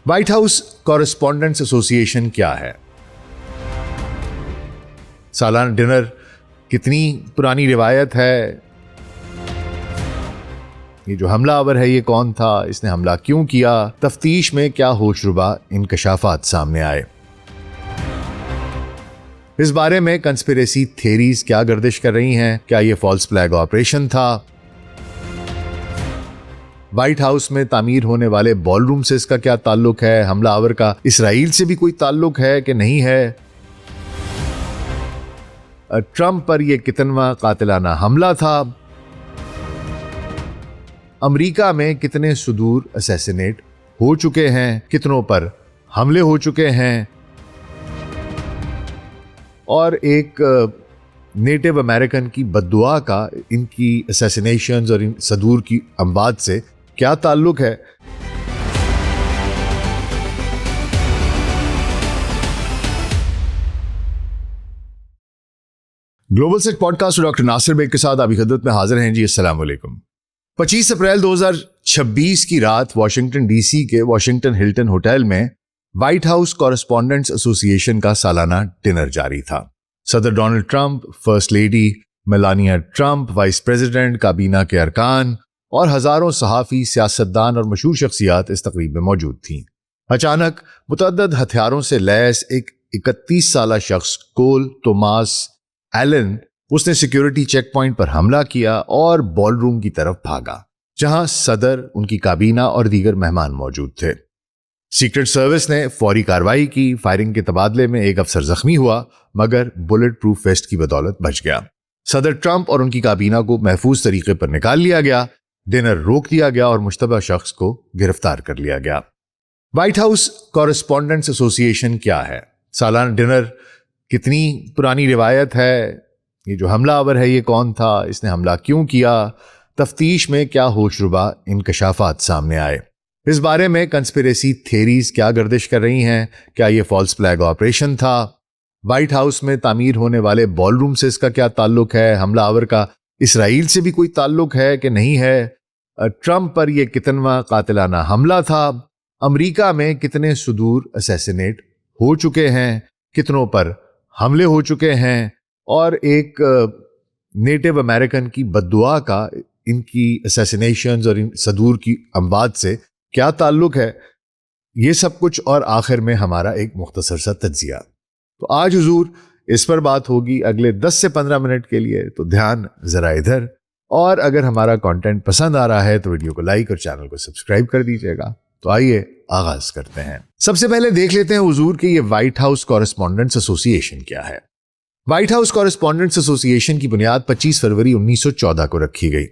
White house correspondents ایسوسی ایشن کیا ہے؟ سالانہ ڈنر کتنی پرانی روایت ہے؟ یہ جو حملہ آور ہے یہ کون تھا؟ اس نے حملہ کیوں کیا؟ تفتیش میں کیا ہوش ربا انکشافات سامنے آئے؟ اس بارے میں کنسپیریسی تھیریز کیا گردش کر رہی ہیں؟ کیا یہ فالس فلیگ آپریشن تھا؟ وائٹ ہاؤس میں تعمیر ہونے والے بال روم سے اس کا کیا تعلق ہے؟ حملہ آور کا اسرائیل سے بھی کوئی تعلق ہے کہ نہیں ہے؟ ٹرمپ پر یہ کتنواں قاتلانہ حملہ تھا؟ امریکہ میں کتنے صدور اسیسینیٹ ہو چکے ہیں؟ کتنوں پر حملے ہو چکے ہیں؟ اور ایک نیٹو امریکن کی بد دعا کا ان کی اسیسینیشنز اور ان صدور کی اموات سے کیا تعلق ہے؟ گلوبل سیٹ podcast doctor Nasir Baig کے ساتھ آپ کی خدمت میں حاضر ہیں جی۔ السلام علیکم۔ 25 اپریل 2026 کی رات واشنگٹن ڈی سی کے واشنگٹن ہلٹن ہوٹل میں وائٹ ہاؤس کورسپونڈنٹس ایسوسی ایشن کا سالانہ ڈنر جاری تھا۔ صدر Donald Trump, first lady Melania Trump, vice president, کابینہ کے ارکان اور ہزاروں صحافی، سیاستدان اور مشہور شخصیات اس تقریب میں موجود تھیں۔ اچانک متعدد ہتھیاروں سے لیس ایک 31 سالہ شخص کول توماس ایلن اس نے سیکیورٹی چیک پوائنٹ پر حملہ کیا اور بال روم کی طرف بھاگا جہاں صدر، ان کی کابینہ اور دیگر مہمان موجود تھے۔ سیکرٹ سروس نے فوری کارروائی کی۔ فائرنگ کے تبادلے میں ایک افسر زخمی ہوا مگر بلٹ پروف ویسٹ کی بدولت بچ گیا۔ صدر ٹرمپ اور ان کی کابینہ کو محفوظ طریقے پر نکال لیا گیا، ڈنر روک دیا گیا اور مشتبہ شخص کو گرفتار کر لیا گیا۔ وائٹ ہاؤس کورسپونڈنٹس ایسوسی ایشن کیا ہے؟ سالانہ ڈنر کتنی پرانی روایت ہے؟ یہ جو حملہ آور ہے یہ کون تھا؟ اس نے حملہ کیوں کیا؟ تفتیش میں کیا ہوش ربا انکشافات سامنے آئے؟ اس بارے میں کنسپیریسی تھیریز کیا گردش کر رہی ہیں؟ کیا یہ فالس فلیگ آپریشن تھا؟ وائٹ ہاؤس میں تعمیر ہونے والے بال روم سے اس کا کیا تعلق ہے؟ حملہ آور کا اسرائیل سے بھی کوئی تعلق ہے کہ نہیں ہے؟ ٹرمپ پر یہ کتنواں قاتلانہ حملہ تھا؟ امریکہ میں کتنے صدور اسیسینیٹ ہو چکے ہیں؟ کتنوں پر حملے ہو چکے ہیں؟ اور ایک نیٹو امریکن کی بد دعا کا ان کی اسیسینیشنز اور ان صدور کی اموات سے کیا تعلق ہے؟ یہ سب کچھ اور آخر میں ہمارا ایک مختصر سا تجزیہ۔ تو آج حضور اس پر بات ہوگی اگلے 10 سے 15 منٹ کے لیے، تو دھیان ذرا ادھر۔ اور اگر ہمارا کانٹینٹ پسند آ رہا ہے تو ویڈیو کو لائک اور چینل کو سبسکرائب کر دیجیے گا۔ تو آئیے آغاز کرتے ہیں۔ سب سے پہلے دیکھ لیتے ہیں حضور کہ یہ وائٹ ہاؤس کورسپونڈنٹس ایسوسی ایشن کیا ہے۔ وائٹ ہاؤس کورسپونڈنٹس ایسوسی ایشن کی بنیاد 25 فروری 1914 کو رکھی گئی۔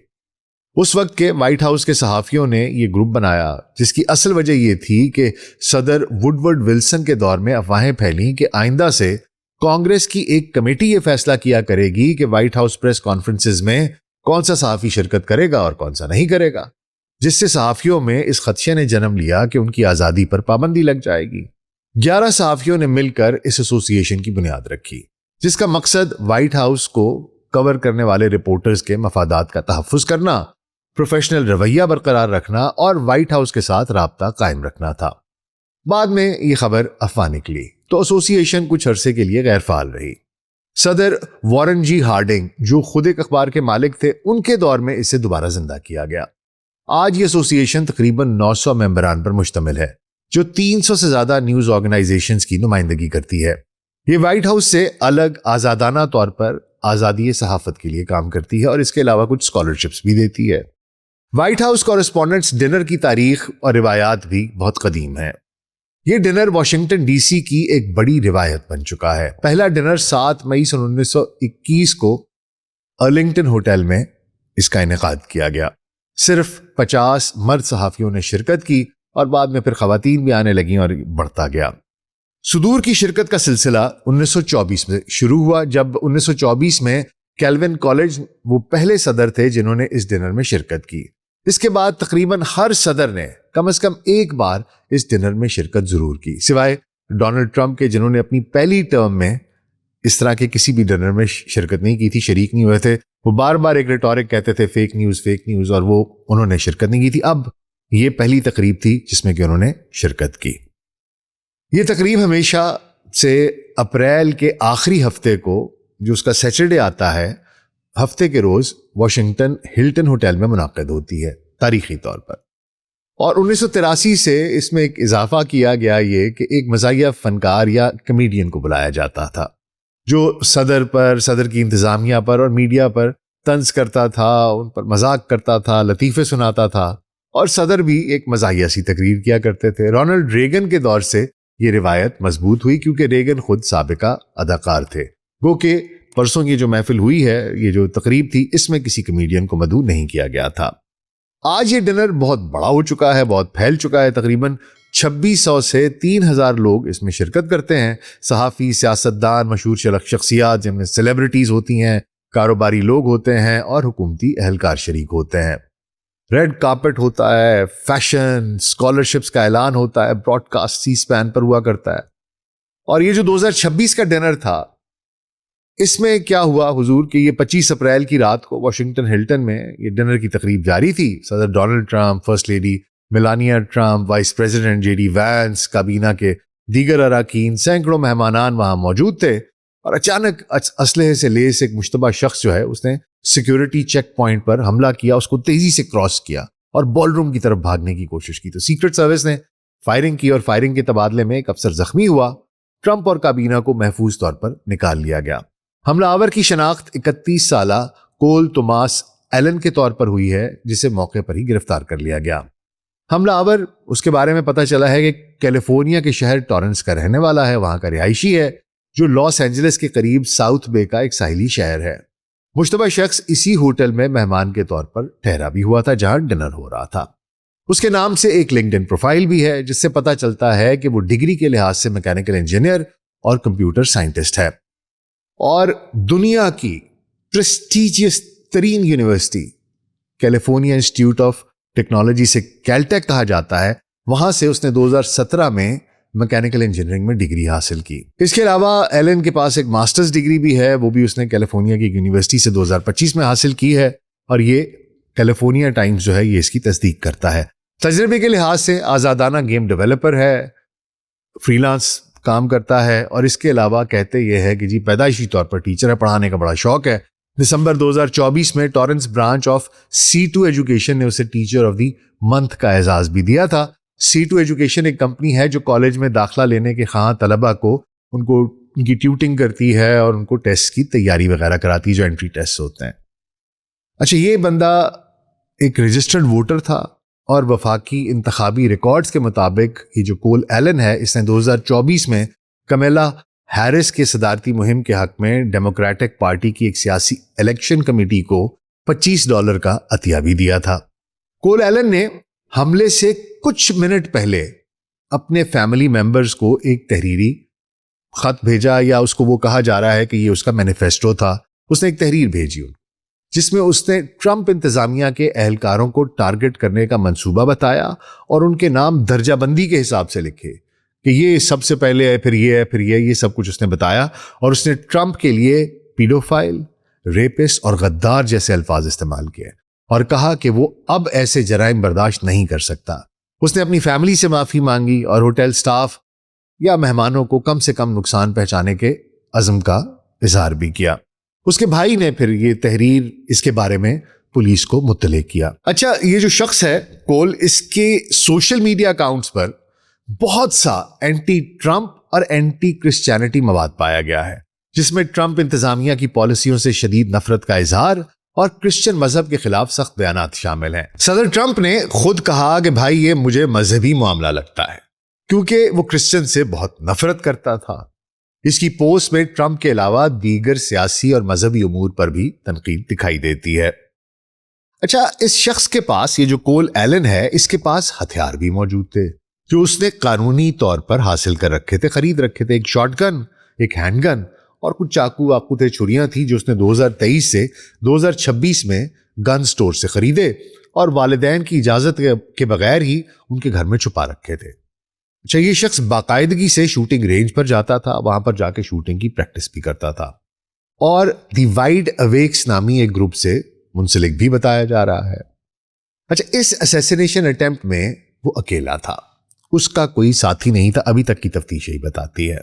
اس وقت کے وائٹ ہاؤس کے صحافیوں نے یہ گروپ بنایا جس کی اصل وجہ یہ تھی کہ صدر وڈورڈ ولسن کے دور میں افواہیں پھیلیں کہ آئندہ سے کانگریس کی ایک کمیٹی یہ فیصلہ کیا کرے گی کہ وائٹ ہاؤس پریس کانفرنسز میں کون سا صحافی شرکت کرے گا اور کون سا نہیں کرے گا، جس سے صحافیوں میں اس خدشے نے جنم لیا کہ ان کی آزادی پر پابندی لگ جائے گی۔ 11 صحافیوں نے مل کر اس ایسوسی ایشن کی بنیاد رکھی جس کا مقصد وائٹ ہاؤس کو کور کرنے والے رپورٹرز کے مفادات کا تحفظ کرنا، پروفیشنل رویہ برقرار رکھنا اور وائٹ ہاؤس کے ساتھ رابطہ قائم رکھنا تھا۔ بعد میں یہ خبر افواہ نکلی تو ایسوسی ایشن کچھ عرصے کے لیے غیر فعال رہی۔ صدر وارن جی ہارڈنگ جو خود ایک اخبار کے مالک تھے، ان کے دور میں اسے دوبارہ زندہ کیا گیا۔ آج یہ ایسوسی ایشن تقریباً 900 ممبران پر مشتمل ہے جو 300 سے زیادہ نیوز آرگنائزیشنز کی نمائندگی کرتی ہے۔ یہ وائٹ ہاؤس سے الگ آزادانہ طور پر آزادی صحافت کے لیے کام کرتی ہے اور اس کے علاوہ کچھ اسکالرشپس بھی دیتی ہے۔ وائٹ ہاؤس کورسپونڈنٹس ڈنر کی تاریخ اور روایات بھی بہت قدیم ہے۔ یہ ڈنر واشنگٹن ڈی سی کی ایک بڑی روایت بن چکا ہے۔ پہلا ڈنر 7 مئی 1921 کو ارلنگٹن ہوٹل میں اس کا انعقاد کیا گیا۔ صرف 50 مرد صحافیوں نے شرکت کی اور بعد میں پھر خواتین بھی آنے لگیں اور بڑھتا گیا۔ صدور کی شرکت کا سلسلہ 1924 میں شروع ہوا جب 1924 میں کیلون کالج وہ پہلے صدر تھے جنہوں نے اس ڈنر میں شرکت کی۔ اس کے بعد تقریباً ہر صدر نے کم از کم ایک بار اس ڈنر میں شرکت ضرور کی، سوائے ڈونلڈ ٹرمپ کے جنہوں نے اپنی پہلی ٹرم میں اس طرح کے کسی بھی ڈنر میں شرکت نہیں کی تھی، شریک نہیں ہوئے تھے۔ وہ بار بار ایک ریٹورک کہتے تھے فیک نیوز، اور وہ انہوں نے شرکت نہیں کی تھی۔ اب یہ پہلی تقریب تھی جس میں کہ انہوں نے شرکت کی۔ یہ تقریب ہمیشہ سے اپریل کے آخری ہفتے کو، جو اس کا سیٹرڈے آتا ہے، ہفتے کے روز واشنگٹن ہلٹن ہوٹل میں منعقد ہوتی ہے تاریخی طور پر. اور 1983 سے اس میں ایک اضافہ کیا گیا یہ کہ ایک مزاحیہ فنکار یا کمیڈین کو بلایا جاتا تھا جو صدر کی انتظامیہ پر اور میڈیا پر طنز کرتا تھا، ان پر مذاق کرتا تھا، لطیفے سناتا تھا، اور صدر بھی ایک مزاحیہ سی تقریر کیا کرتے تھے. رونلڈ ریگن کے دور سے یہ روایت مضبوط ہوئی کیونکہ ریگن خود سابقہ اداکار تھے. گو کہ پرسوں کی جو محفل ہوئی ہے، یہ جو تقریب تھی، اس میں کسی کمیڈین کو مدعو نہیں کیا گیا تھا. آج یہ ڈنر بہت بڑا ہو چکا ہے، بہت پھیل چکا ہے. تقریباً 2600 سے 3000 لوگ اس میں شرکت کرتے ہیں. صحافی، سیاستدان، مشہور شخصیات جن میں سیلیبریٹیز ہوتی ہیں، کاروباری لوگ ہوتے ہیں اور حکومتی اہلکار شریک ہوتے ہیں. ریڈ کارپٹ ہوتا ہے، فیشن، اسکالرشپس کا اعلان ہوتا ہے، براڈ کاسٹ سی اسپین پر ہوا کرتا ہے. اور یہ جو 2026 کا ڈنر تھا، اس میں کیا ہوا حضور کہ یہ 25 اپریل کی رات کو واشنگٹن ہلٹن میں یہ ڈنر کی تقریب جاری تھی. صدر Donald Trump, first lady Melania Trump, vice president J D Vance, کابینہ کے دیگر اراکین، سینکڑوں مہمانان وہاں موجود تھے. اور اچانک اسلحے سے لیس ایک مشتبہ شخص جو ہے، اس نے سیکیورٹی چیک پوائنٹ پر حملہ کیا، اس کو تیزی سے کراس کیا اور بال روم کی طرف بھاگنے کی کوشش کی. تو سیکرٹ سروس نے فائرنگ کی اور فائرنگ کے تبادلے میں ایک افسر زخمی ہوا. ٹرمپ اور کابینہ کو محفوظ طور پر نکال لیا گیا. حملہ آور کی شناخت 31 سالہ کول توماس ایلن کے طور پر ہوئی ہے، جسے موقع پر ہی گرفتار کر لیا گیا. حملہ آور، اس کے بارے میں پتہ چلا ہے کہ کیلیفورنیا کے شہر ٹورنس کا رہنے والا ہے، وہاں کا رہائشی ہے جو لاس اینجلس کے قریب ساؤتھ بے کا ایک ساحلی شہر ہے. مشتبہ شخص اسی ہوٹل میں مہمان کے طور پر ٹھہرا بھی ہوا تھا جہاں ڈنر ہو رہا تھا. اس کے نام سے ایک لنکڈ ان پروفائل بھی ہے جس سے پتہ چلتا ہے کہ وہ ڈگری کے لحاظ سے میکینیکل انجینئر اور کمپیوٹر سائنٹسٹ ہے. اور دنیا کی پریسٹیجیس ترین university California Institute of Technology سے کیلٹیک کہا جاتا ہے، وہاں سے اس نے 2017 میں میکینیکل انجینئرنگ میں ڈگری حاصل کی. اس کے علاوہ ایلن کے پاس ایک ماسٹرز ڈگری بھی ہے، وہ بھی اس نے کیلیفورنیا کی یونیورسٹی سے 2025 میں حاصل کی ہے، اور یہ کیلیفورنیا ٹائمز جو ہے یہ اس کی تصدیق کرتا ہے. تجربے کے لحاظ سے آزادانہ گیم ڈیولپر ہے، فری لانس کام کرتا ہے، اور اس کے علاوہ کہتے یہ ہے کہ پیدائشی طور پر ٹیچر ہے، پڑھانے کا بڑا شوق ہے. دسمبر 2024 میں Torrance branch of C2 education نے اسے ٹیچر آف دی منتھ کا اعزاز بھی دیا تھا. C2 ایجوکیشن ایک کمپنی ہے جو کالج میں داخلہ لینے کے خواہاں طلبہ کو ان کی ٹیوٹنگ کرتی ہے اور ان کو ٹیسٹ کی تیاری وغیرہ کراتی ہے جو انٹری ٹیسٹ ہوتے ہیں. اچھا، یہ بندہ ایک رجسٹرڈ ووٹر تھا اور وفاقی انتخابی ریکارڈز کے مطابق یہ جو کول ایلن ہے، اس نے 2024 میں کمیلا ہیرس کے صدارتی مہم کے حق میں ڈیموکریٹک پارٹی کی ایک سیاسی الیکشن کمیٹی کو $25 کا عطیہ بھی دیا تھا. کول ایلن نے حملے سے کچھ منٹ پہلے اپنے فیملی ممبرز کو ایک تحریری خط بھیجا، یا اس کو وہ کہا جا رہا ہے کہ یہ اس کا مینیفیسٹو تھا. اس نے ایک تحریر بھیجی جس میں اس نے ٹرمپ انتظامیہ کے اہلکاروں کو ٹارگٹ کرنے کا منصوبہ بتایا اور ان کے نام درجہ بندی کے حساب سے لکھے کہ یہ سب سے پہلے ہے، پھر یہ ہے، پھر یہ سب کچھ اس نے بتایا. اور اس نے ٹرمپ کے لیے پیڈوفائل، ریپسٹ اور غدار جیسے الفاظ استعمال کیے اور کہا کہ وہ اب ایسے جرائم برداشت نہیں کر سکتا. اس نے اپنی فیملی سے معافی مانگی اور ہوٹل سٹاف یا مہمانوں کو کم سے کم نقصان پہنچانے کے عزم کا اظہار بھی کیا. اس کے بھائی نے پھر یہ تحریر اس کے بارے میں پولیس کو مطلع کیا. اچھا، یہ جو شخص ہے کول، اس کے سوشل میڈیا اکاؤنٹس پر بہت سا اینٹی ٹرمپ اور اینٹی کرسچینٹی مواد پایا گیا ہے، جس میں ٹرمپ انتظامیہ کی پالیسیوں سے شدید نفرت کا اظہار اور کرسچن مذہب کے خلاف سخت بیانات شامل ہیں. صدر ٹرمپ نے خود کہا کہ بھائی یہ مجھے مذہبی معاملہ لگتا ہے کیونکہ وہ کرسچن سے بہت نفرت کرتا تھا. اس کی پوسٹ میں ٹرمپ کے علاوہ دیگر سیاسی اور مذہبی امور پر بھی تنقید دکھائی دیتی ہے. اچھا، اس شخص کے پاس، یہ جو کول ایلن ہے، اس کے پاس ہتھیار بھی موجود تھے جو اس نے قانونی طور پر حاصل کر رکھے تھے، خرید رکھے تھے. ایک شاٹ گن، ایک ہینڈ گن اور کچھ چاقو واقو تھے، چھریاں تھیں جو اس نے 2023 سے 2026 میں گن سٹور سے خریدے اور والدین کی اجازت کے بغیر ہی ان کے گھر میں چھپا رکھے تھے. اچھا، یہ شخص باقاعدگی سے شوٹنگ رینج پر جاتا تھا، وہاں پر جا کے شوٹنگ کی پریکٹس بھی کرتا تھا اور دی وائڈ اویکس نامی ایک گروپ سے منسلک بھی بتایا جا رہا ہے. اچھا، اس اسیسینیشن اٹیمپٹ میں وہ اکیلا تھا، اس کا کوئی ساتھی نہیں تھا، ابھی تک کی تفتیش یہی بتاتی ہے.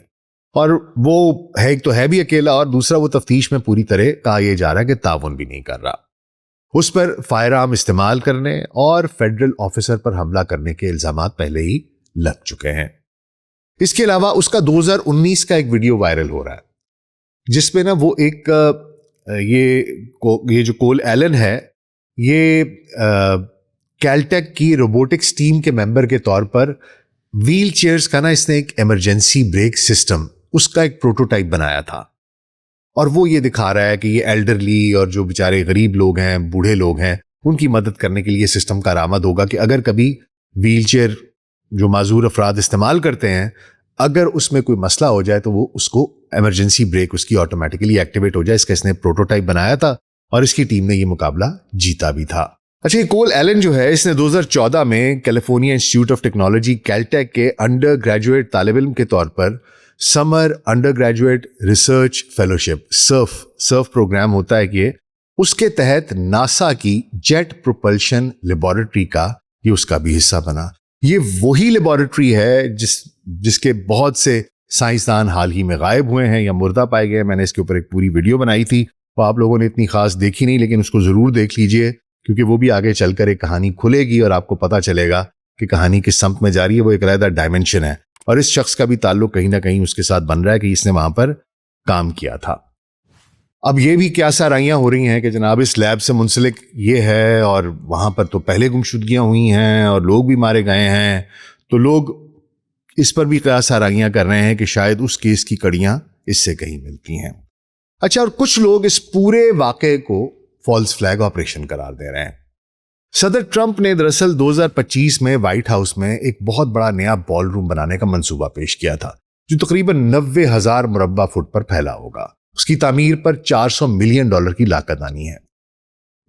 اور وہ ہے، ایک تو ہے بھی اکیلا، اور دوسرا وہ تفتیش میں پوری طرح کہا یہ جا رہا ہے کہ تعاون بھی نہیں کر رہا. اس پر فائر آرم استعمال کرنے اور فیڈرل آفیسر پر حملہ کرنے کے الزامات پہلے ہی لگ چکے ہیں. اس کے علاوہ اس کا 2019 کا ایک ویڈیو وائرل ہو رہا ہے جس میں نا وہ ایک یہ جو کول ایلن ہے، یہ کیلٹیک کی روبوٹکس ٹیم کے ممبر کے طور پر ویل چیئرز کا نا اس نے ایک ایمرجنسی بریک سسٹم، اس کا ایک پروٹوٹائپ بنایا تھا. اور وہ یہ دکھا رہا ہے کہ یہ ایلڈرلی اور جو بیچارے غریب لوگ ہیں، بوڑھے لوگ ہیں، ان کی مدد کرنے کے لیے سسٹم کارآمد ہوگا کہ اگر کبھی ویل چیئر جو معذور افراد استعمال کرتے ہیں، اگر اس میں کوئی مسئلہ ہو جائے تو وہ اس کو ایمرجنسی بریک اس کی آٹومیٹکلی ایکٹیویٹ ہو جائے. اس کا اس نے پروٹوٹائپ بنایا تھا اور اس کی ٹیم نے یہ مقابلہ جیتا بھی تھا. اچھا، یہ کول ایلن جو ہے، اس نے 2014 میں California Institute of Technology Caltech کے انڈر گریجویٹ طالب علم کے طور پر summer undergraduate research fellowship SURF program ہوتا ہے کہ اس کے تحت ناسا کی جیٹ پروپلشن لیبارٹری کا یہ اس کا بھی حصہ بنا. یہ وہی لیبارٹری ہے جس کے بہت سے سائنسدان حال ہی میں غائب ہوئے ہیں یا مردہ پائے گئے. میں نے اس کے اوپر ایک پوری ویڈیو بنائی تھی، وہ آپ لوگوں نے اتنی خاص دیکھی نہیں، لیکن اس کو ضرور دیکھ لیجئے کیونکہ وہ بھی آگے چل کر ایک کہانی کھلے گی اور آپ کو پتہ چلے گا کہ کہانی کس سمت میں جا رہی ہے. وہ ایک علیحدہ ڈائمنشن ہے اور اس شخص کا بھی تعلق کہیں نہ کہیں اس کے ساتھ بن رہا ہے کہ اس نے وہاں پر کام کیا تھا. اب یہ بھی کیا سارائیاں ہو رہی ہیں کہ جناب اس لیب سے منسلک یہ ہے اور وہاں پر تو پہلے گمشدگیاں ہوئی ہیں اور لوگ بھی مارے گئے ہیں، تو لوگ اس پر بھی قیاس آرائیاں کر رہے ہیں کہ شاید اس کیس کی کڑیاں اس سے کہیں ملتی ہیں. اچھا، اور کچھ لوگ اس پورے واقعے کو فالس فلیگ آپریشن قرار دے رہے ہیں. صدر ٹرمپ نے دراصل 2025 میں وائٹ ہاؤس میں ایک بہت بڑا نیا بال روم بنانے کا منصوبہ پیش کیا تھا جو تقریباً 90,000 مربع فٹ پر پھیلا ہوگا. اس کی تعمیر پر $400 ملین کی لاگت آنی ہے.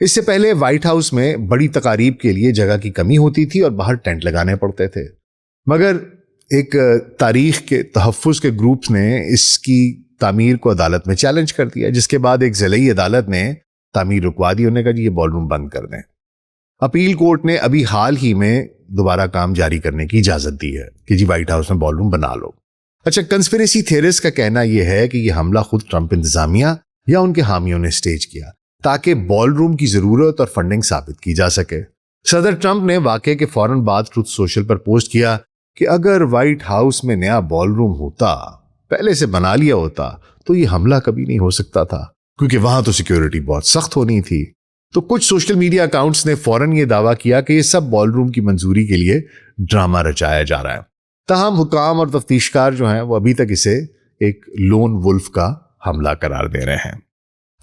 اس سے پہلے وائٹ ہاؤس میں بڑی تقاریب کے لیے جگہ کی کمی ہوتی تھی اور باہر ٹینٹ لگانے پڑتے تھے، مگر ایک تاریخ کے تحفظ کے گروپ نے اس کی تعمیر کو عدالت میں چیلنج کر دیا، جس کے بعد ایک ضلعی عدالت نے تعمیر رکوا دی. انہوں نے کہا جی یہ بال روم بند کر دیں. اپیل کورٹ نے ابھی حال ہی میں دوبارہ کام جاری کرنے کی اجازت دی ہے کہ جی وائٹ ہاؤس میں بال روم بنا لو. اچھا، کنسپریسی تھیورسٹ کا کہنا یہ ہے کہ یہ حملہ خود ٹرمپ انتظامیہ یا ان کے حامیوں نے سٹیج کیا تاکہ بال روم کی ضرورت اور فنڈنگ ثابت کی جا سکے. صدر ٹرمپ نے واقعے کے فوراً بعد ٹروتھ سوشل پر پوسٹ کیا کہ اگر وائٹ ہاؤس میں نیا بال روم ہوتا، پہلے سے بنا لیا ہوتا، تو یہ حملہ کبھی نہیں ہو سکتا تھا کیونکہ وہاں تو سیکیورٹی بہت سخت ہونی تھی. تو کچھ سوشل میڈیا اکاؤنٹس نے فوراً یہ دعویٰ کیا کہ یہ سب بال روم کی منظوری کے لیے ڈرامہ رچایا جا رہا ہے. تاہم حکام اور تفتیشکار جو ہیں وہ ابھی تک اسے ایک لون ولف کا حملہ قرار دے رہے ہیں.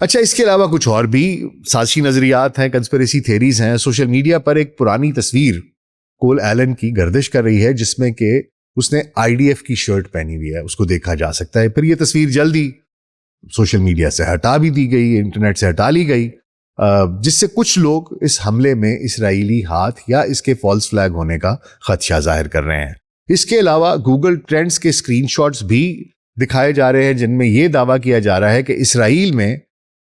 اچھا، اس کے علاوہ کچھ اور بھی سازشی نظریات ہیں، کنسپریسی تھیریز ہیں. سوشل میڈیا پر ایک پرانی تصویر کول ایلن کی گردش کر رہی ہے جس میں کہ اس نے IDF کی شرٹ پہنی ہوئی ہے، اس کو دیکھا جا سکتا ہے. پھر یہ تصویر جلدی سوشل میڈیا سے ہٹا بھی دی گئی، انٹرنیٹ سے ہٹا لی گئی، جس سے کچھ لوگ اس حملے میں اسرائیلی ہاتھ یا اس کے فالس فلیگ ہونے کا خدشہ ظاہر کر رہے ہیں. اس کے علاوہ گوگل ٹرینڈز کے اسکرین شاٹس بھی دکھائے جا رہے ہیں جن میں یہ دعویٰ کیا جا رہا ہے کہ اسرائیل میں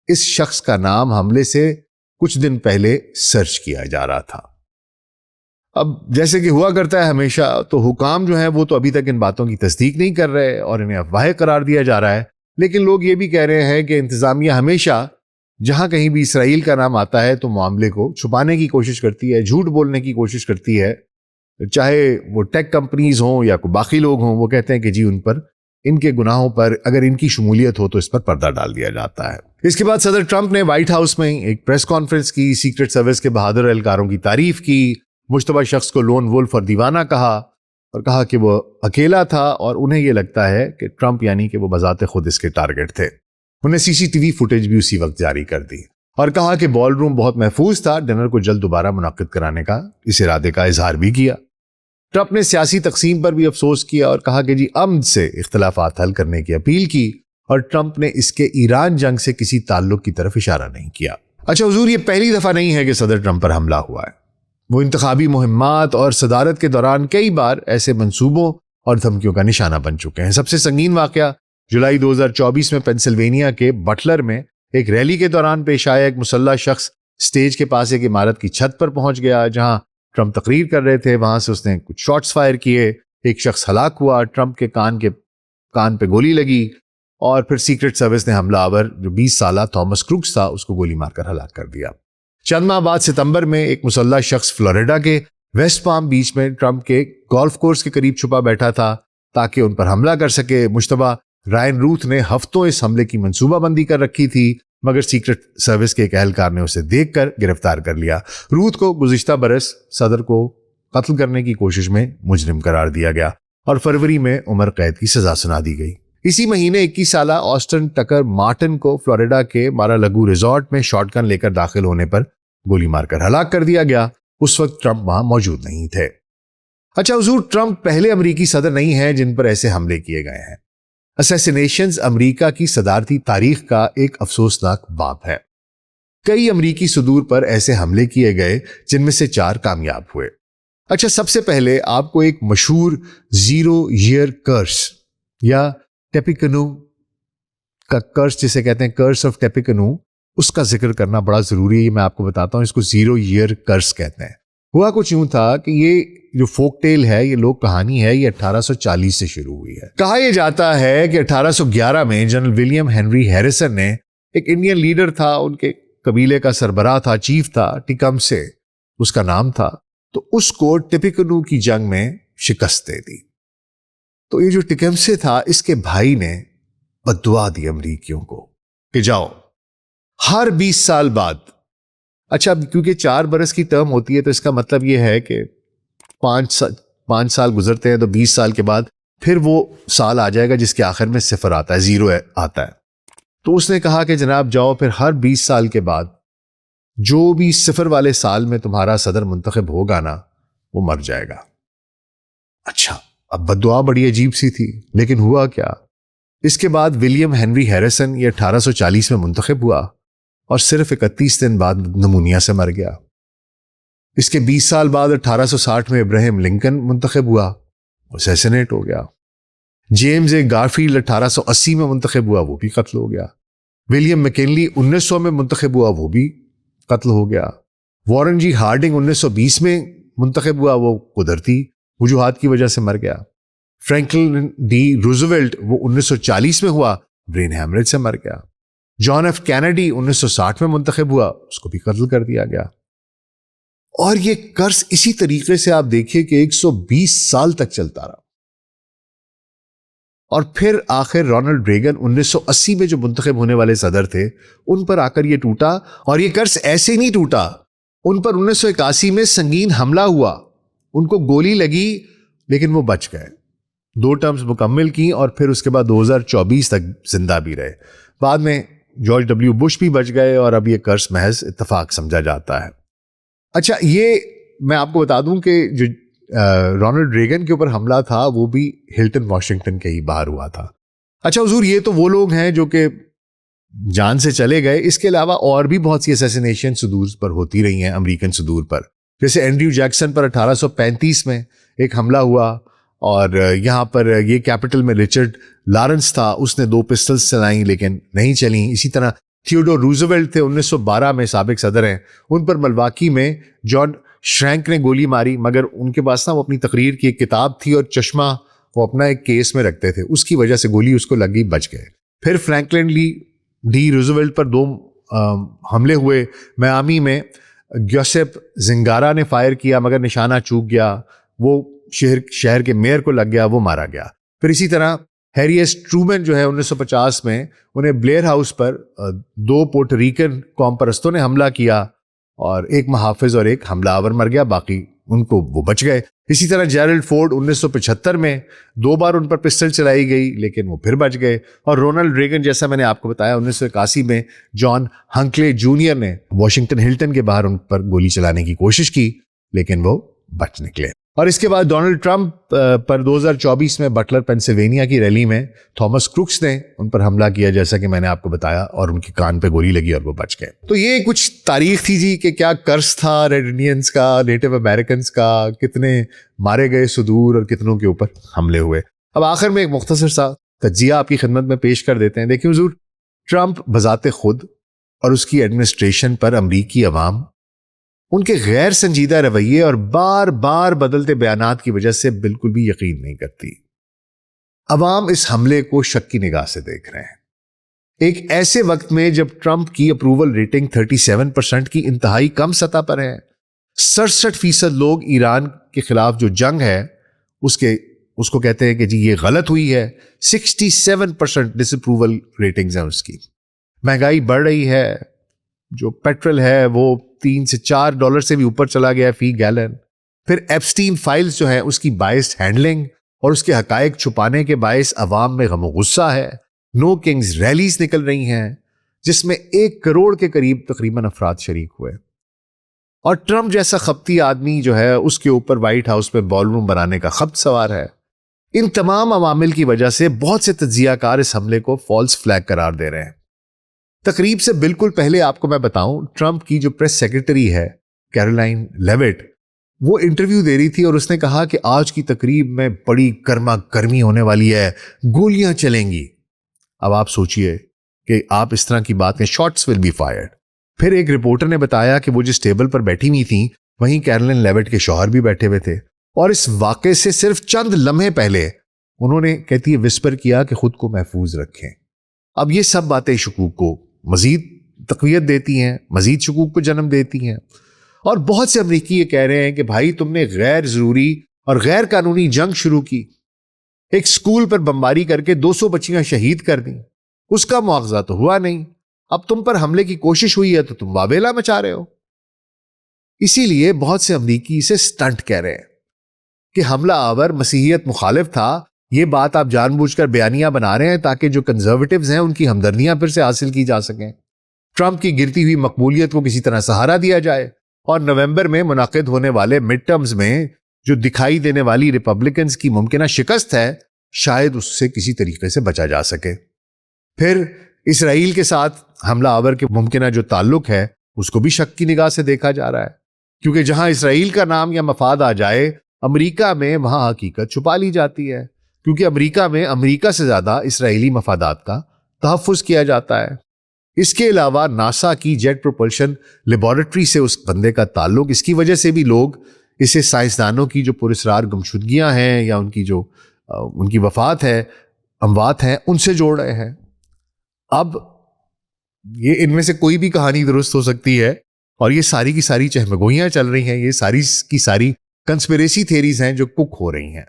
اس شخص کا نام حملے سے کچھ دن پہلے سرچ کیا جا رہا تھا. اب جیسے کہ ہوا کرتا ہے ہمیشہ، تو حکام جو ہیں وہ تو ابھی تک ان باتوں کی تصدیق نہیں کر رہے اور انہیں افواہیں قرار دیا جا رہا ہے، لیکن لوگ یہ بھی کہہ رہے ہیں کہ انتظامیہ ہمیشہ جہاں کہیں بھی اسرائیل کا نام آتا ہے تو معاملے کو چھپانے کی کوشش کرتی ہے، جھوٹ بولنے کی کوشش کرتی ہے. چاہے وہ ٹیک کمپنیز ہوں یا کوئی باقی لوگ ہوں، وہ کہتے ہیں کہ جی ان کے گناہوں پر اگر ان کی شمولیت ہو تو اس پر پردہ ڈال دیا جاتا ہے. اس کے بعد صدر ٹرمپ نے وائٹ ہاؤس میں ایک پریس کانفرنس کی، سیکرٹ سروس کے بہادر اہلکاروں کی تعریف کی، مشتبہ شخص کو لون ولف اور دیوانہ کہا اور کہا کہ وہ اکیلا تھا اور انہیں یہ لگتا ہے کہ ٹرمپ یعنی کہ وہ بذات خود اس کے ٹارگٹ تھے. انہیں CCTV فوٹیج بھی اسی وقت جاری کر دی اور کہا کہ بال روم بہت محفوظ تھا. ڈنر کو جلد دوبارہ منعقد کرانے کا اس ارادے کا اظہار بھی کیا. ٹرمپ نے سیاسی تقسیم پر بھی افسوس کیا اور کہا کہ جی امن سے اختلافات حل کرنے کی اپیل کی، اور ٹرمپ نے اس کے ایران جنگ سے کسی تعلق کی طرف اشارہ نہیں کیا. اچھا حضور، یہ پہلی دفعہ نہیں ہے کہ صدر ٹرمپ پر حملہ ہوا ہے. وہ انتخابی مہمات اور صدارت کے دوران کئی بار ایسے منصوبوں اور دھمکیوں کا نشانہ بن چکے ہیں. سب سے سنگین واقعہ جولائی 2024 میں پینسلوینیا کے بٹلر میں ایک ریلی کے دوران پیش آیا. ایک مسلح شخص سٹیج کے پاس ایک عمارت کی چھت پر پہنچ گیا جہاں ٹرمپ تقریر کر رہے تھے، وہاں سے اس نے کچھ شاٹس فائر کیے، ایک شخص ہلاک ہوا، ٹرمپ کے کان پہ گولی لگی، اور پھر سیکرٹ سروس نے حملہ آور جو 20 سالہ تھامس کروکس تھا اس کو گولی مار کر ہلاک کر دیا۔ چند ماہ بعد ستمبر میں ایک مسلح شخص فلوریڈا کے ویسٹ پام بیچ میں ٹرمپ کے گولف کورس کے قریب چھپا بیٹھا تھا تاکہ ان پر حملہ کر سکے۔ مشتبہ رائن روتھ نے ہفتوں اس حملے کی منصوبہ بندی کر رکھی تھی، مگر سیکرٹ سروس کے ایک اہلکار نے اسے دیکھ کر گرفتار کر لیا۔ روتھ کو گزشتہ برس صدر کو قتل کرنے کی کوشش میں مجرم قرار دیا گیا اور فروری میں عمر قید کی سزا سنا دی گئی۔ اسی مہینے 21 سالہ آسٹن ٹکر مارٹن کو فلوریڈا کے مارا لگو ریزورٹ میں شاٹ گن لے کر داخل ہونے پر گولی مار کر ہلاک کر دیا گیا۔ اس وقت ٹرمپ وہاں موجود نہیں تھے۔ اچھا حضور، ٹرمپ پہلے امریکی صدر نہیں ہیں جن پر ایسے حملے کیے گئے ہیں۔ اسیسینیشنز امریکہ کی صدارتی تاریخ کا ایک افسوسناک باب ہے۔ کئی امریکی صدور پر ایسے حملے کیے گئے جن میں سے 4 کامیاب ہوئے۔ اچھا، سب سے پہلے آپ کو ایک مشہور 0 year curse یا ٹیپیکنو کا کرس جسے کہتے ہیں، کرس آف ٹیپیکنو، اس کا ذکر کرنا بڑا ضروری ہے۔ یہ میں آپ کو بتاتا ہوں، اس کو 0 year curse کہتے ہیں۔ ہوا کچھ یوں تھا کہ یہ جو فوک ٹیل ہے، یہ لوک کہانی ہے، یہ 1840 سے شروع ہوئی ہے۔ کہا یہ جاتا ہے کہ 1811 میں جنرل ولیم ہنری ہیریسن نے، ایک انڈین لیڈر تھا، ان کے قبیلے کا سربراہ تھا، چیف تھا، ٹیکمسے اس کا نام تھا، تو اس کو ٹیپیکنو کی جنگ میں شکست دے دی۔ تو یہ جو ٹیکمسے تھا، اس کے بھائی نے بد دعا دی امریکیوں کو کہ جاؤ ہر 20 سال بعد، اچھا کیونکہ 4 برس کی ٹرم ہوتی ہے تو اس کا مطلب یہ ہے کہ 5 سال گزرتے ہیں تو 20 سال کے بعد پھر وہ سال آ جائے گا جس کے آخر میں 0 آتا ہے، 0 آتا ہے۔ تو اس نے کہا کہ جناب جاؤ، پھر ہر 20 سال کے بعد جو بھی 0 والے سال میں تمہارا صدر منتخب ہوگا نا، وہ مر جائے گا۔ اچھا، اب بد دعا بڑی عجیب سی تھی، لیکن ہوا کیا؟ اس کے بعد ولیم ہنری ہیریسن یہ 1840 میں منتخب ہوا اور صرف 31 دن بعد نمونیا سے مر گیا۔ اس کے 20 سال بعد 1860 میں ابراہیم لنکن منتخب ہوا، اسیسینیٹ ہو گیا۔ جیمز گارفیلڈ 1880 میں منتخب ہوا، وہ بھی قتل ہو گیا۔ ولیم مکنلی 1900 میں منتخب ہوا، وہ بھی قتل ہو گیا۔ وارن جی ہارڈنگ 1920 میں منتخب ہوا، وہ قدرتی وجوہات کی وجہ سے مر گیا۔ فرینکلن ڈی روزویلٹ وہ 1940 میں ہوا، برین ہیمریج سے مر گیا۔ جان ایف کینیڈی 1960 میں منتخب ہوا، اس کو بھی قتل کر دیا گیا۔ اور یہ کرس اسی طریقے سے آپ دیکھیے کہ 120 سال تک چلتا رہا، اور پھر آخر رونلڈ ریگن 1980 میں جو منتخب ہونے والے صدر تھے، ان پر آ کر یہ ٹوٹا۔ اور یہ کرس ایسے نہیں ٹوٹا، ان پر 1981 میں سنگین حملہ ہوا، ان کو گولی لگی لیکن وہ بچ گئے، 2 ٹرمز مکمل کی، اور پھر اس کے بعد 2024 تک زندہ بھی رہے۔ بعد میں جارج ڈبلیو بش بھی بچ گئے، اور اب یہ کرس محض اتفاق سمجھا جاتا ہے۔ اچھا، یہ میں آپ کو بتا دوں کہ جو رونلڈ ریگن کے اوپر حملہ تھا وہ بھی ہلٹن واشنگٹن کے ہی باہر ہوا تھا۔ اچھا حضور، یہ تو وہ لوگ ہیں جو کہ جان سے چلے گئے، اس کے علاوہ اور بھی بہت سی اسیسینیشن صدور پر ہوتی رہی ہیں، امریکن صدور پر۔ جیسے اینڈریو جیکسن پر 1835 میں ایک حملہ ہوا، اور یہاں پر یہ کیپٹل میں رچرڈ لارنس تھا، اس نے 2 پسٹلز چلائیں لیکن نہیں چلیں۔ اسی طرح تھیوڈور روزویلٹ تھے، 1912 میں سابق صدر ہیں، ان پر ملواکی میں جان شرینک نے گولی ماری، مگر ان کے پاس نا وہ اپنی تقریر کی ایک کتاب تھی اور چشمہ وہ اپنا ایک کیس میں رکھتے تھے، اس کی وجہ سے گولی اس کو لگی، بچ گئے۔ پھر فرینکلن ڈی روزویلٹ پر 2 حملے ہوئے۔ میامی میں گیوسیپ زنگارا نے فائر کیا مگر نشانہ چوک گیا، وہ شہر کے میئر کو لگ گیا، وہ مارا گیا۔ پھر اسی طرح ہیری ایس ٹرومن جو ہے 1950 میں، انہیں بلیئر ہاؤس پر 2 پورٹریکن قوم پرستوں نے حملہ کیا، اور ایک محافظ اور ایک حملہ آور مر گیا، باقی ان کو وہ بچ گئے۔ اسی طرح جیرلڈ فورڈ 1975 میں 2 بار ان پر پسٹل چلائی گئی لیکن وہ پھر بچ گئے۔ اور رونلڈ ریگن، جیسا میں نے آپ کو بتایا، 1981 میں جان ہنکلے جونیئر نے واشنگٹن ہلٹن کے باہر ان پر گولی چلانے کی کوشش کی لیکن وہ بچ نکلے۔ اور اس کے بعد ڈونلڈ ٹرمپ پر 2024 میں بٹلر پینسلوینیا کی ریلی میں تھامس کروکس نے ان پر حملہ کیا، جیسا کہ میں نے آپ کو بتایا، اور ان کے کان پہ گولی لگی اور وہ بچ گئے۔ تو یہ کچھ تاریخ تھی جی کہ کیا کرس تھا ریڈ انڈینز کا، نیٹو امریکنز کا، کتنے مارے گئے صدور اور کتنوں کے اوپر حملے ہوئے۔ اب آخر میں ایک مختصر سا تجزیہ آپ کی خدمت میں پیش کر دیتے ہیں۔ دیکھیں حضور، ٹرمپ بذات خود اور اس کی ایڈمنسٹریشن پر امریکی عوام ان کے غیر سنجیدہ رویے اور بار بار بدلتے بیانات کی وجہ سے بالکل بھی یقین نہیں کرتی۔ عوام اس حملے کو شک کی نگاہ سے دیکھ رہے ہیں۔ ایک ایسے وقت میں جب ٹرمپ کی اپروول ریٹنگ 37% کی انتہائی کم سطح پر ہے، 67% لوگ ایران کے خلاف جو جنگ ہے اس کو کہتے ہیں کہ جی یہ غلط ہوئی ہے، 67% ڈس اپروول ریٹنگز ہیں اس کی۔ مہنگائی بڑھ رہی ہے، جو پیٹرول ہے وہ $3 سے $4 سے بھی اوپر چلا گیا فی گیلن۔ پھر ایپسٹین فائلز جو ہے اس کی بائس ہینڈلنگ اور اس کے حقائق چھپانے کے باعث عوام میں غم و غصہ ہے۔ نو کنگز ریلیز نکل رہی ہیں جس میں 1 کروڑ کے قریب تقریباً افراد شریک ہوئے، اور ٹرمپ جیسا خپتی آدمی جو ہے اس کے اوپر وائٹ ہاؤس میں بال روم بنانے کا خبط سوار ہے۔ ان تمام عوامل کی وجہ سے بہت سے تجزیہ کار اس حملے کو فالس فلیگ قرار دے رہے ہیں۔ تقریب سے بالکل پہلے آپ کو میں بتاؤں، ٹرمپ کی جو پریس سیکرٹری ہے کیرولائن لیوٹ، وہ انٹرویو دے رہی تھی اور اس نے کہا کہ آج کی تقریب میں بڑی گرما گرمی ہونے والی ہے، گولیاں چلیں گی۔ اب آپ سوچئے کہ آپ اس طرح کی بات کریں، شاٹس ول بی فائرڈ۔ پھر ایک رپورٹر نے بتایا کہ وہ جس ٹیبل پر بیٹھی ہوئی تھیں وہیں کیرولائن لیوٹ کے شوہر بھی بیٹھے ہوئے تھے، اور اس واقعے سے صرف چند لمحے پہلے انہوں نے کہتی ہے وسپر کیا کہ خود کو محفوظ رکھیں۔ اب یہ سب باتیں شکوک کو مزید تقویت دیتی ہیں، مزید شکوک کو جنم دیتی ہیں، اور بہت سے امریکی یہ کہہ رہے ہیں کہ بھائی تم نے غیر ضروری اور غیر قانونی جنگ شروع کی، ایک سکول پر بمباری کر کے 200 بچیاں شہید کر دیں، اس کا مواخذہ تو ہوا نہیں، اب تم پر حملے کی کوشش ہوئی ہے تو تم واویلا مچا رہے ہو۔ اسی لیے بہت سے امریکی اسے سٹنٹ کہہ رہے ہیں کہ حملہ آور مسیحیت مخالف تھا۔ یہ بات آپ جان بوجھ کر بیانیہ بنا رہے ہیں تاکہ جو کنزرویٹوز ہیں ان کی ہمدردیاں پھر سے حاصل کی جا سکیں، ٹرمپ کی گرتی ہوئی مقبولیت کو کسی طرح سہارا دیا جائے، اور نومبر میں منعقد ہونے والے مڈ ٹرمز میں جو دکھائی دینے والی ریپبلکنز کی ممکنہ شکست ہے شاید اس سے کسی طریقے سے بچا جا سکے۔ پھر اسرائیل کے ساتھ حملہ آور کے ممکنہ جو تعلق ہے اس کو بھی شک کی نگاہ سے دیکھا جا رہا ہے، کیونکہ جہاں اسرائیل کا نام یا مفاد آ جائے امریکہ میں وہاں حقیقت چھپا لی جاتی ہے، کیونکہ امریکہ میں امریکہ سے زیادہ اسرائیلی مفادات کا تحفظ کیا جاتا ہے۔ اس کے علاوہ ناسا کی جیٹ پروپلشن لیبارٹری سے اس بندے کا تعلق، اس کی وجہ سے بھی لوگ اسے سائنسدانوں کی جو پراسرار گمشدگیاں ہیں یا ان کی وفات ہے، اموات ہیں، ان سے جوڑ رہے ہیں۔ اب یہ ان میں سے کوئی بھی کہانی درست ہو سکتی ہے، اور یہ ساری کی ساری چہمگوئیاں چل رہی ہیں، یہ ساری کی ساری کنسپیریسی تھیریز ہیں جو کک ہو رہی ہیں۔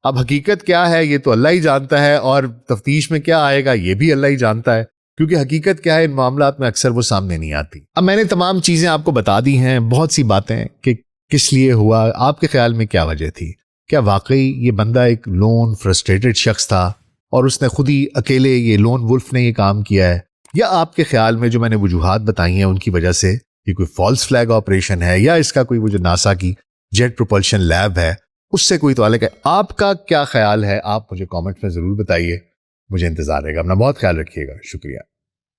اب حقیقت کیا ہے یہ تو اللہ ہی جانتا ہے، اور تفتیش میں کیا آئے گا یہ بھی اللہ ہی جانتا ہے، کیونکہ حقیقت کیا ہے ان معاملات میں اکثر وہ سامنے نہیں آتی۔ اب میں نے تمام چیزیں آپ کو بتا دی ہیں، بہت سی باتیں کہ کس لیے ہوا، آپ کے خیال میں کیا وجہ تھی؟ کیا واقعی یہ بندہ ایک لون فرسٹریٹڈ شخص تھا اور اس نے خود ہی اکیلے یہ لون ولف نے یہ کام کیا ہے، یا آپ کے خیال میں جو میں نے وجوہات بتائی ہیں ان کی وجہ سے یہ کوئی فالس فلیگ آپریشن ہے، یا اس کا کوئی وہ جو ناسا کی جیٹ پروپلشن لیب ہے اس سے کوئی تعلق ہے؟ آپ کا کیا خیال ہے؟ آپ مجھے کامنٹ میں ضرور بتائیے، مجھے انتظار رہے گا۔ اپنا بہت خیال رکھیے گا، شکریہ۔